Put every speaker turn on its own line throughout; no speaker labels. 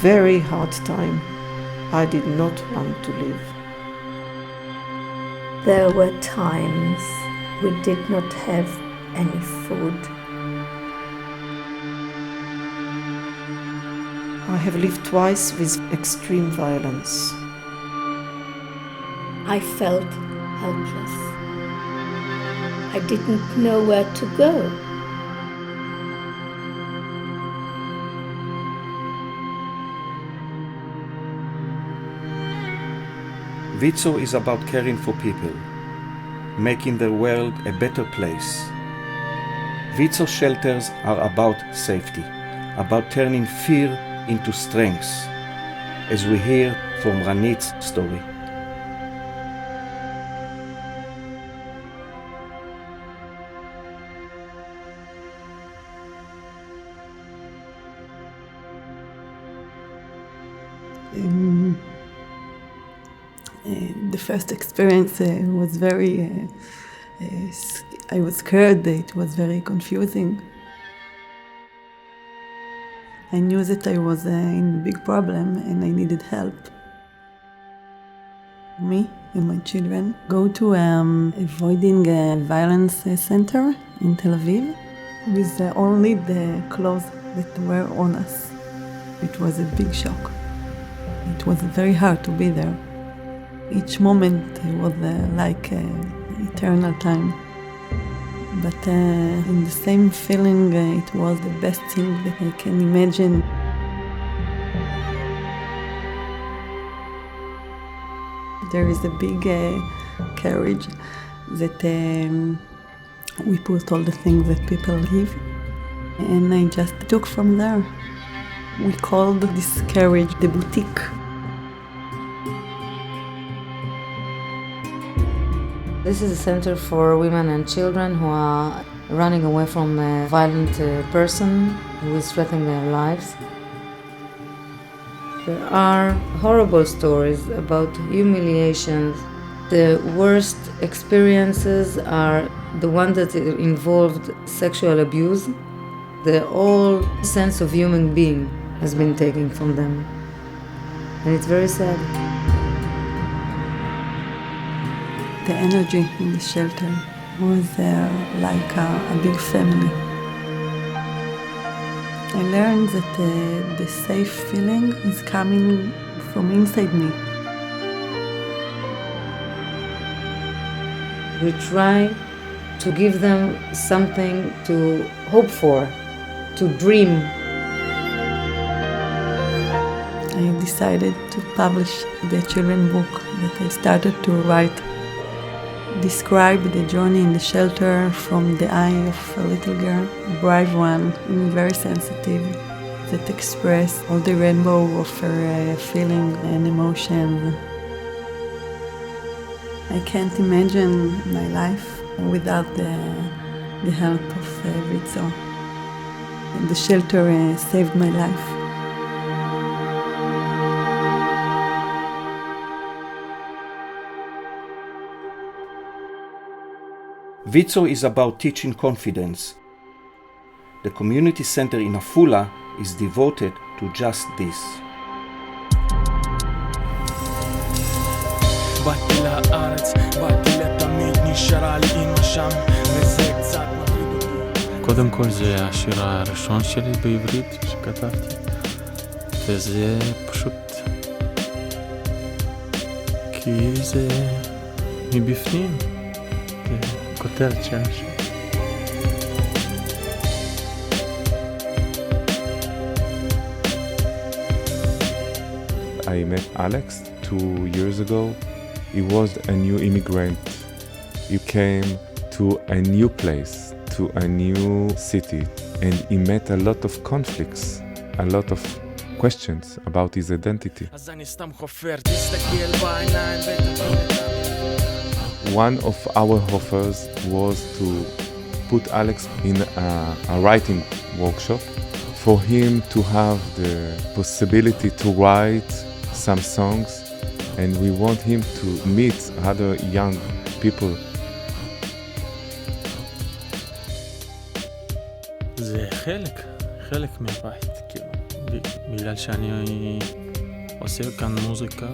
very hard time. I did not want to live.
There were times we did not have any food.
I have lived twice with extreme violence.
I felt helpless. I didn't know where to go.
WIZO is about caring for people, making the world a better place. WIZO shelters are about safety, about turning fear into strength, as we hear from Ranit's story.
The first experience was very, I was scared, it was very confusing. I knew that I was in a big problem and I needed help. Me and my children go to avoiding violence center in Tel Aviv with only the clothes that were on us. It was a big shock. It was very hard to be there. Each moment was like eternal time. But in the same feeling, it was the best thing that I can imagine. There is a big carriage that we put all the things that people give. And I just took from there. We called this carriage the boutique.
This is a center for women and children who are running away from a violent person who is threatening their lives. There are horrible stories about humiliations. The worst experiences are the ones that involved sexual abuse. The whole sense of human being has been taken from them. And it's very sad.
The energy in the shelter was like a big family. I learned that the safe feeling is coming from inside me.
We try to give them something to hope for, to dream.
I decided to publish the children's book that I started to write. Describe the journey in the shelter from the eye of a little girl, a brave one and very sensitive, that express all the rainbow of her feeling and emotion. I can't imagine my life without the help of WIZO. The shelter saved my life.
WIZO is about teaching confidence. The community center in Afula is devoted to just this.
קודם כל זה השיר הראשון שלי בעברית שכתבתי, וזה פשוט כי זה מבפנים, זה כותרת של השיר.
I met Alex 2 years ago. He was a new immigrant. He came to a new place, to a new city, and he met a lot of conflicts, a lot of questions about his identity. One of our offers was to put Alex in a writing workshop for him to have the possibility to write some songs, and we want him to meet other young people.
זה חלק מהבית, כאילו, בגלל שאני עושה כאן מוזיקה,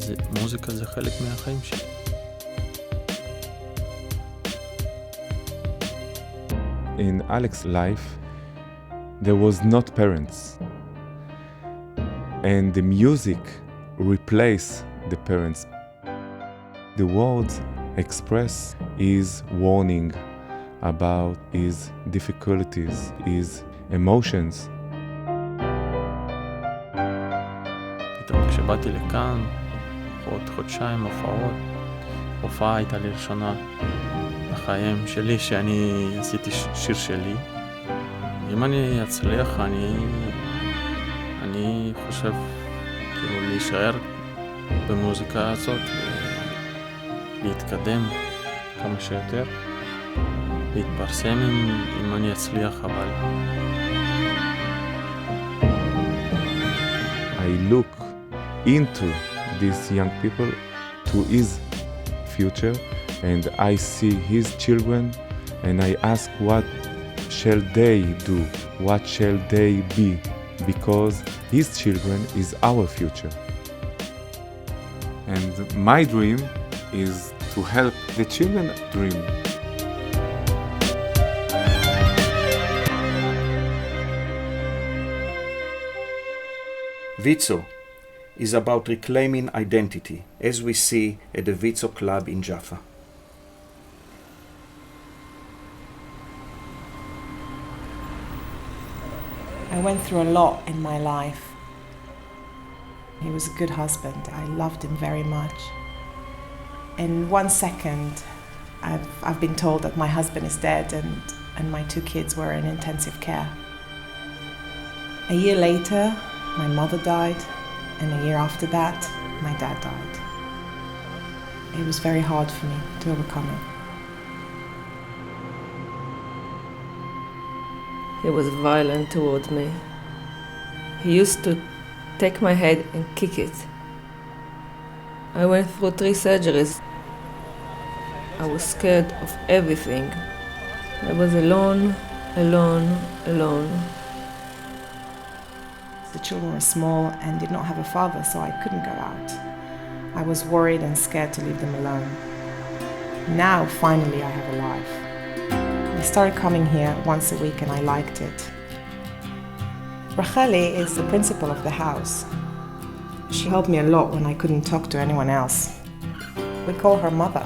ומוזיקה זה חלק מהחיים שלי.
In Alex's life, there was not parents. And the music replaced the parents. The words express his warning about his difficulties, his emotions.
פתאום כשבאתי לכאן, חודשיים הופעה הייתה לי ראשונה בחיים שלי, שאני עשיתי שיר שלי. אם אני אצליח, אני חושב כאילו להישאר במוזיקה הזאת, להתקדם כמה שיותר, להתפרסם אם אני אצליח, אבל
I look into these young people to his future, and I see his children, and I ask what shall they do, what shall they be, because his children is our future. And my dream is to help the children dream.
WIZO is about reclaiming identity, as we see at the WIZO Club in Jaffa.
I went through a lot in my life. He was a good husband. I loved him very much. In 1 second, I've been told that my husband is dead and my 2 kids were in intensive care. A year later, my mother died, and a year after that, my dad died. It was very hard for me to overcome it.
He was violent towards me. He used to take my head and kick it. I went through 3 surgeries. I was scared of everything. I was alone.
The children were small and did not have a father, so I couldn't go out. I was worried and scared to leave them alone. Now, finally, I have a life. I started coming here once a week and I liked it. Racheli is the principal of the house. She helped me a lot when I couldn't talk to anyone else. We call her mother.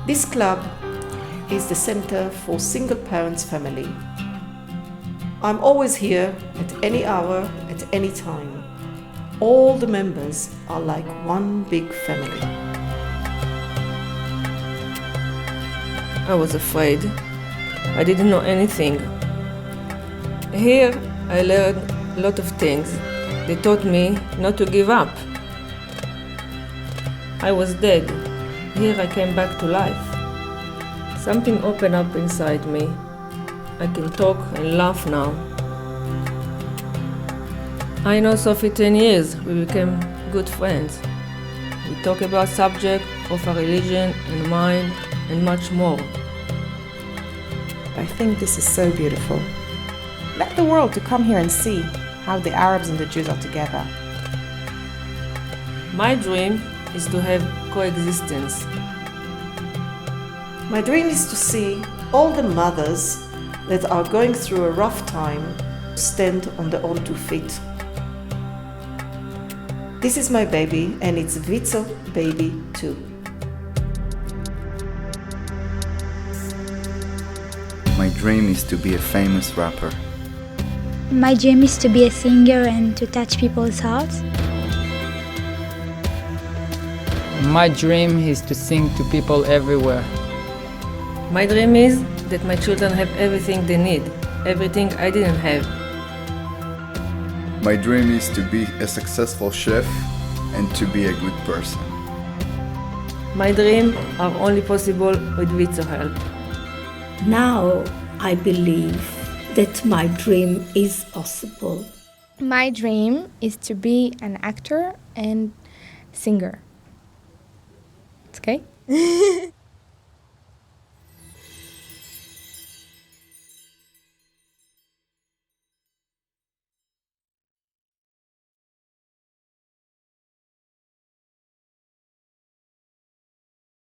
This club is the center for single parents family. I'm always here at any hour, at any time. All the members are like one big family.
I was afraid. I didn't know anything. Here, I learned a lot of things. They taught me not to give up. I was dead. Here I came back to life. Something opened up inside me. I can talk and laugh now. I know Sophie 10 years. We became good friends. We talk about subject of our religion and mind and much more.
I think this is so beautiful. Let the world to come here and see how the Arabs and the Jews are together.
My dream is to have coexistence.
My dream is to see all the mothers that are going through a rough time stand on their own 2 feet. This is my baby, and it's WIZO baby too.
My dream is to be a famous rapper.
My dream is to be a singer and to touch people's hearts.
My dream is to sing to people everywhere.
My dream is that my children have everything they need, everything I didn't have.
My dream is to be a successful chef and to be a good person.
My dreams are only possible with WIZO help.
Now I believe that my dream is possible.
My dream is to be an actor and singer. It's okay?